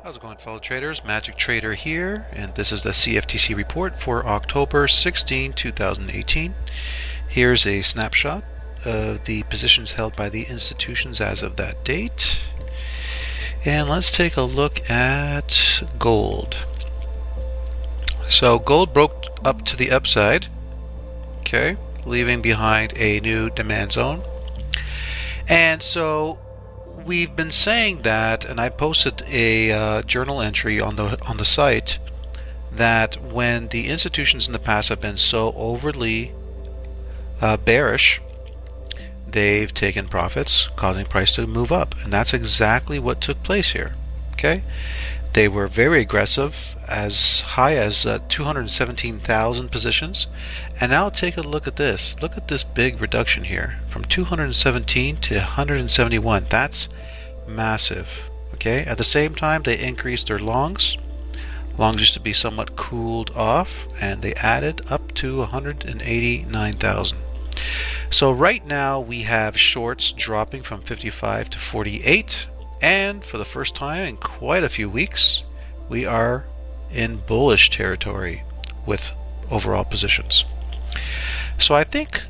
How's it going, fellow traders? Magic Trader here, and this is the CFTC report for October 16, 2018. Here's a snapshot of the positions held by the institutions as of that date. And let's take a look at gold. So gold broke up to the upside, okay, leaving behind a new demand zone. And so we've been saying that, and I posted a journal entry on the site, that when the institutions in the past have been so overly bearish, they've taken profits, causing price to move up, and that's exactly what took place here. Okay, they were very aggressive, as high as 217,000 positions, and now take a look at this. Look at this big reduction here from 217 to 171. That's massive. Okay, at the same time they increased their longs. Longs used to be somewhat cooled off, and they added up to 189,000. So right now we have shorts dropping from 55 to 48, and for the first time in quite a few weeks we are in bullish territory with overall positions. So I think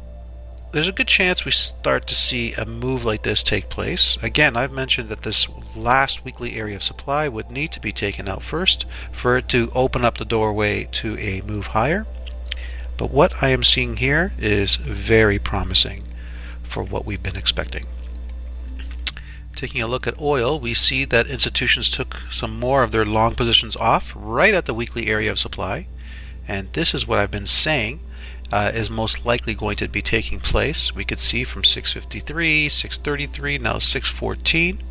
there's a good chance we start to see a move like this take place. Again, I've mentioned that this last weekly area of supply would need to be taken out first for it to open up the doorway to a move higher. But what I am seeing here is very promising for what we've been expecting. Taking a look at oil, we see that institutions took some more of their long positions off right at the weekly area of supply, and this is what I've been saying is most likely going to be taking place. We could see from 653, 633, now 614,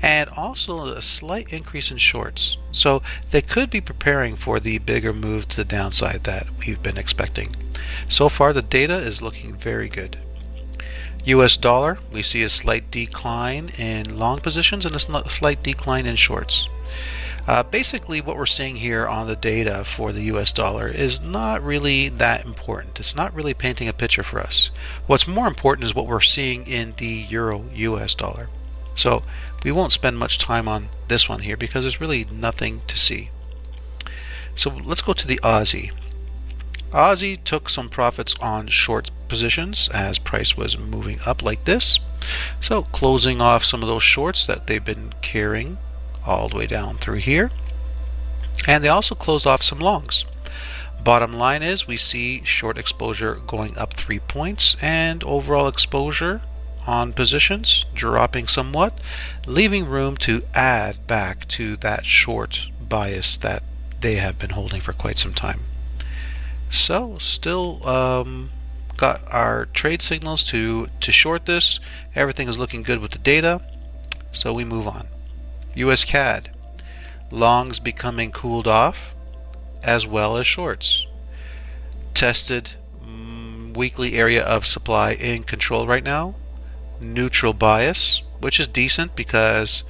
and also a slight increase in shorts. So they could be preparing for the bigger move to the downside that we've been expecting. So far the data is looking very good. US dollar, we see a slight decline in long positions and a slight decline in shorts. Basically what we're seeing here on the data for the US dollar is not really that important. It's not really painting a picture for us. What's more important is what we're seeing in the Euro US dollar. So we won't spend much time on this one here because there's really nothing to see. So let's go to the Aussie. Aussie took some profits on short positions as price was moving up like this. So closing off some of those shorts that they've been carrying all the way down through here. And they also closed off some longs. Bottom line is we see short exposure going up 3 points and overall exposure on positions dropping somewhat, leaving room to add back to that short bias that they have been holding for quite some time. So still got our trade signals to short this. Everything is looking good with the data, so we move on. US CAD, longs becoming cooled off as well as shorts. Tested weekly area of supply in control right now. Neutral bias, which is decent because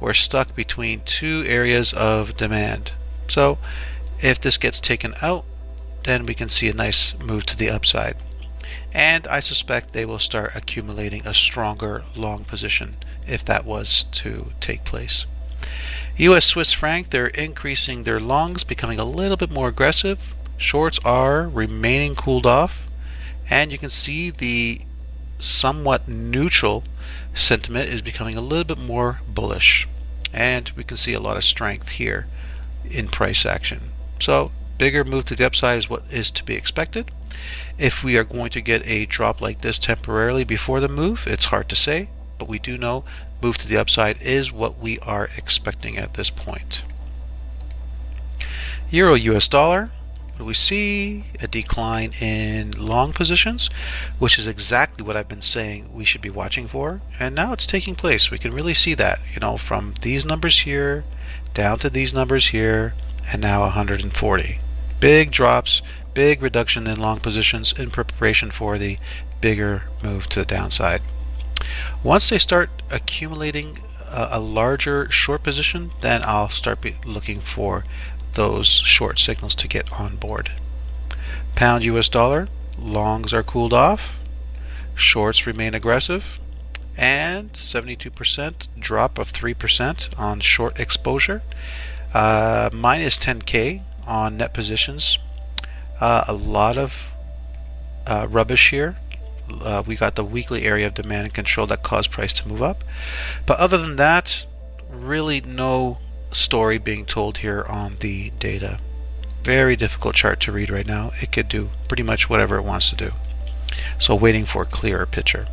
we're stuck between two areas of demand. So if this gets taken out, then we can see a nice move to the upside. And I suspect they will start accumulating a stronger long position if that was to take place. US Swiss franc, they're increasing their longs, becoming a little bit more aggressive. Shorts are remaining cooled off, and you can see the somewhat neutral sentiment is becoming a little bit more bullish, and we can see a lot of strength here in price action. So bigger move to the upside is what is to be expected. If we are going to get a drop like this temporarily before the move, it's hard to say, but we do know move to the upside is what we are expecting at this point. Euro US dollar, we see a decline in long positions, which is exactly what I've been saying we should be watching for, and now it's taking place. We can really see that, from these numbers here down to these numbers here, and now 140. Big drops, big reduction in long positions in preparation for the bigger move to the downside. Once they start accumulating a larger short position, then I'll start looking for those short signals to get on board. Pound US dollar, longs are cooled off, shorts remain aggressive, and 72% drop of 3% on short exposure, minus 10K on net positions. A lot of rubbish here. We got the weekly area of demand and control that caused price to move up, but other than that, really no story being told here on the data. Very difficult chart to read right now. It could do pretty much whatever it wants to do. So waiting for a clearer picture.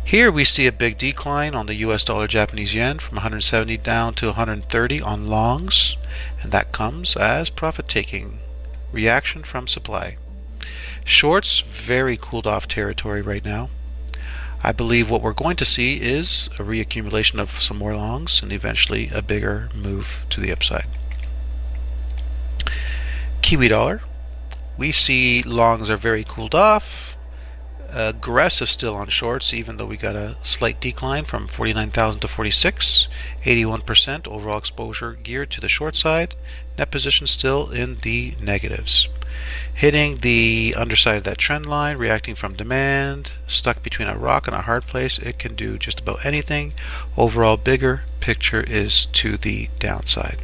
Here we see a big decline on the US dollar Japanese yen from 170 down to 130 on longs, and that comes as profit taking, reaction from supply. Shorts, very cooled off territory right now. I believe what we're going to see is a reaccumulation of some more longs and eventually a bigger move to the upside. Kiwi dollar, we see longs are very cooled off, aggressive still on shorts, even though we got a slight decline from 49,000 to 46, 81% overall exposure geared to the short side, net position still in the negatives. Hitting the underside of that trend line, reacting from demand, stuck between a rock and a hard place. It can do just about anything. Overall bigger picture is to the downside.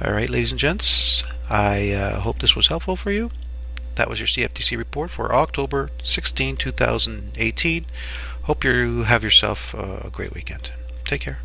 Alright, ladies and gents, I hope this was helpful for you. That was your CFTC report for October 16, 2018. Hope you have yourself a great weekend. Take care.